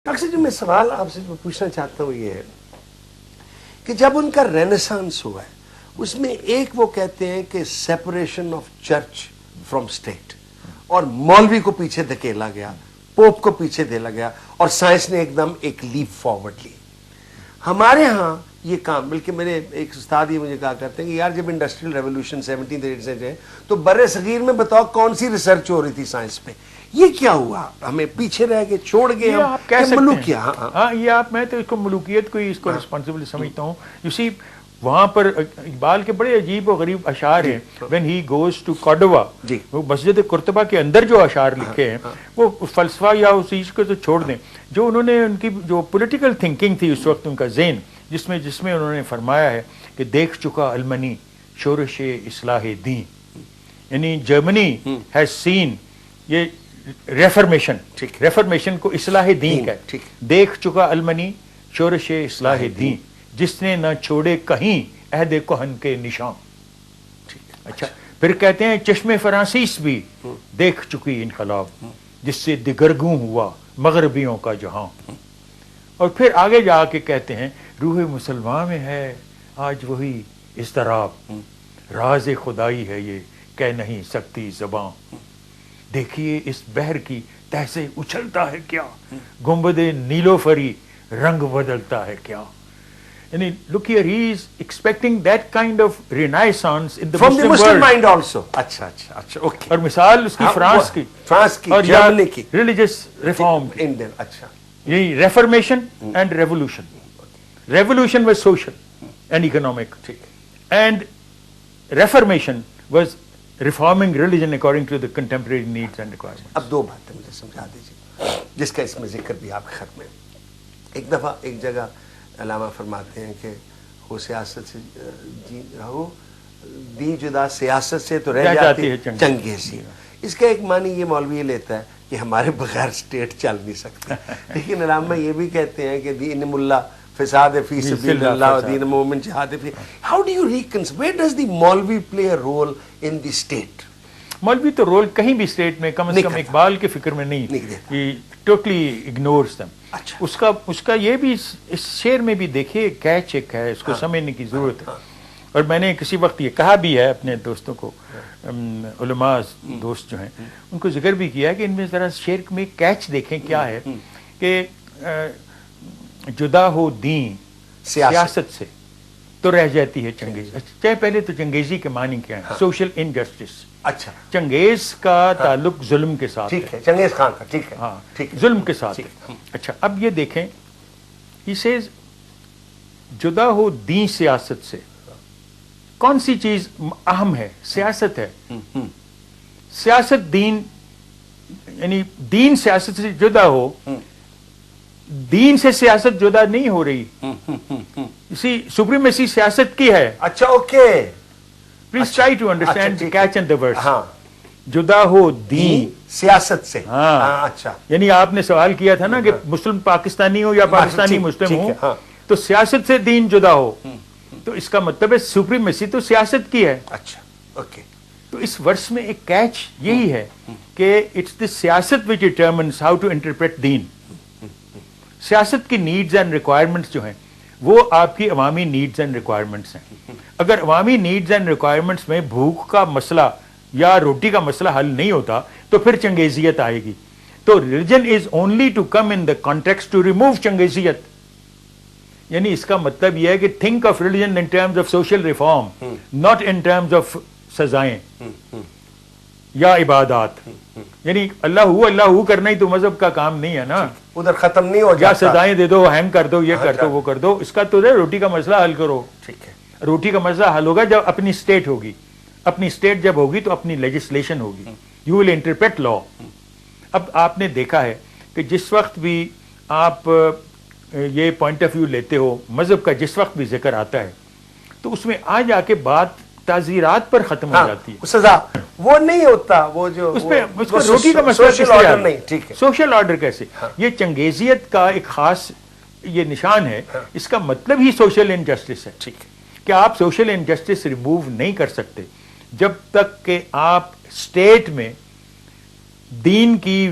Doctor صاحب جو میں سوال آپ سے پوچھنا چاہتا ہوں یہ ہے کہ جب ان کا رینیسانس ہوا ہے اس میں ایک وہ کہتے ہیں کہ separation of church from state, اور مولوی کو پیچھے دھکیلا گیا، پوپ کو پیچھے دھیلا گیا، اور سائنس نے ایک دم ایک لیپ فارورڈ لی. ہمارے ہاں یہ کام، بلکہ میرے ایک استاد یہ مجھے کہا کرتے ہیں کہ یار جب انڈسٹریل ریولوشن 17 سے ہے تو بر صغیر میں بتاؤ کون سی ریسرچ ہو رہی تھی سائنس پہ، یہ کیا ہوا؟ ہمیں پیچھے رہ گئے، چھوڑ گئے ہم، آپ کہہ سکتے ملوک کیا؟ ہاں یہ آپ، میں تو اس کو ملوکیت کو ہی اس کو رسپانسبل سمجھتا ہوں. یو سی وہاں پر اقبال کے بڑے عجیب و غریب اشعار ہیں. وین ہی گوز ٹو کارڈوا، وہ مسجد قرطبہ کے اندر جو اشعار لکھے ہیں وہ فلسفہ یا اس چیز کو تو چھوڑ دیں، جو انہوں نے ان کی جو پولیٹیکل تھنکنگ تھی اس وقت، ان کا ذہن جس میں انہوں نے فرمایا ہے کہ دیکھ چکا المنی شورش اصلاح دین، یعنی جرمنی ہیز سین، یہ ریفرمیشن کو اصلاح دین کا ہے. دیکھ چکا المنی شورش اصلاح دین، جس نے نہ چھوڑے کہیں عہد کہن کے نشان. اچھا پھر کہتے ہیں چشم فرانسیس بھی دیکھ چکی انقلاب، جس سے دگرگوں ہوا مغربیوں کا جہاں. اور پھر آگے جا کے کہتے ہیں روح مسلمان میں ہے آج وہی اضطراب، راز خدائی ہے یہ کہہ نہیں سکتی زباں. دیکھیے اس بحر کی تہ سے اچھلتا ہے کیا، گنبد نیلوفری رنگ بدلتا ہے کیا. یعنی look here, he is expecting that kind of renaissance in the Muslim world. From the Muslim mind also. اچھا اوکے. اور مثال اس کی فرانس کی اور جرمنی کی ریلیجس ریفارم کی. انڈین. اچھا یہی reformation and revolution. Revolution was social and economic, and reformation was reforming religion according to the contemporary needs and requirements. اب دو باتیں مجھے سمجھا دیجیے جس کا اس میں ذکر بھی آپ کے خط میں. ایک دفعہ ایک جگہ علامہ فرماتے ہیں کہ وہ سیاست سے رہو دی جدا سیاست سے تو رہ جاتی ہے چنگیزی. اس کا ایک معنی یہ مولوی لیتا ہے کہ ہمارے بغیر اسٹیٹ چل نہیں سکتا. لیکن علامہ یہ بھی کہتے ہیں کہ دین ملا فساد فی سبیل اللہ و دین مومن جہاد فی. How do you reconcile, where does the maulvi play a role in the state? مولوی تو رول کہیں بھی اسٹیٹ میں کم از کم اقبال کے فکر میں نہیں، ٹوٹلی اگنورز دم. اس کا یہ بھی اس شعر میں بھی دیکھیے کیچ ایک ہے، اس کو سمجھنے کی ضرورت ہے. اور میں نے کسی وقت یہ کہا بھی ہے اپنے دوستوں کو، علماء دوست جو ہیں ان کو ذکر بھی کیا ہے کہ ان میں ذرا شعر میں کیچ دیکھیں کیا ہے کہ جدا ہو دین سیاست سے تو رہ جاتی ہے چنگیز. چاہے پہلے تو چنگیزی کے معنی کیا ہے؟ Social injustice. اچھا چنگیز کا تعلق ظلم کے ساتھ ہے، چنگیز خان کا. ٹھیک ہے، ہاں ظلم کے ساتھ ہے. اچھا اب یہ دیکھیں ہی سیز جدا ہو دین سیاست سے، کون سی چیز اہم ہے؟ سیاست ہے. سیاست دین، یعنی دین سیاست سے جدا ہو، دین سے سیاست جدا نہیں ہو رہی. اسی سپریمیسی سیاست کی ہے. اچھا okay, please try to understand catch and the word. جدا ہو دین سیاست سے. ہاں اچھا، یعنی آپ نے سوال کیا تھا نا کہ مسلم پاکستانی ہو یا پاکستانی مسلم ہو تو سیاست سے دین جدا ہو، تو اس کا مطلب ہے سپریمیسی تو سیاست کی ہے. اچھا اوکے. تو اس ورس میں ایک کیچ یہی ہے کہ اٹس دی سیاست وچ ڈٹرمنس ہاؤ ٹو انٹرپریٹ دین. سیاست کی نیڈز اینڈ ریکوائرمنٹس جو ہیں وہ آپ کی عوامی نیڈز اینڈ ریکوائرمنٹس ہیں. اگر عوامی نیڈز اینڈ ریکوائرمنٹس میں بھوک کا مسئلہ یا روٹی کا مسئلہ حل نہیں ہوتا تو پھر چنگیزیت آئے گی. تو religion is only to come in the context to remove چنگیزیت. یعنی اس کا مطلب یہ ہے کہ think of religion in terms of social reform, not in terms of سزائیں یا عبادات. یعنی اللہ ہو کرنا ہی تو مذہب کا کام نہیں ہے نا، ادھر ختم نہیں ہو جاتا. یا سزائیں دے دو، ہینگ کر دو، یہ کر دو، وہ کر دو. اس کا تو روٹی کا مسئلہ حل کرو. ٹھیک ہے، روٹی کا مسئلہ حل ہوگا جب اپنی اسٹیٹ ہوگی. اپنی اسٹیٹ جب ہوگی تو اپنی لیجسلیشن ہوگی. یو ول انٹرپریٹ لا. اب آپ نے دیکھا ہے کہ جس وقت بھی آپ یہ پوائنٹ آف ویو لیتے ہو مذہب کا، جس وقت بھی ذکر آتا ہے تو اس میں آ جا کے بات تعزیرات پر ختم ہو جاتی ہے. سزا وہ نہیں ہوتا، وہ جو اس پہ روٹی کا مسئلہ سوشل آرڈر نہیں. ٹھیک ہے، سوشل آرڈر کیسے؟ یہ چنگیزیت کا ایک خاص یہ نشان ہے. اس کا مطلب ہی سوشل انجسٹس ہے. ٹھیک ہے کہ آپ سوشل انجسٹس ریموو نہیں کر سکتے جب تک کہ آپ اسٹیٹ میں دین کی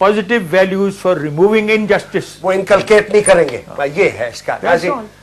positive values for removing injustice. وہ انکلکیٹ نہیں کریں گے. یہ ہے اس کا. That's all.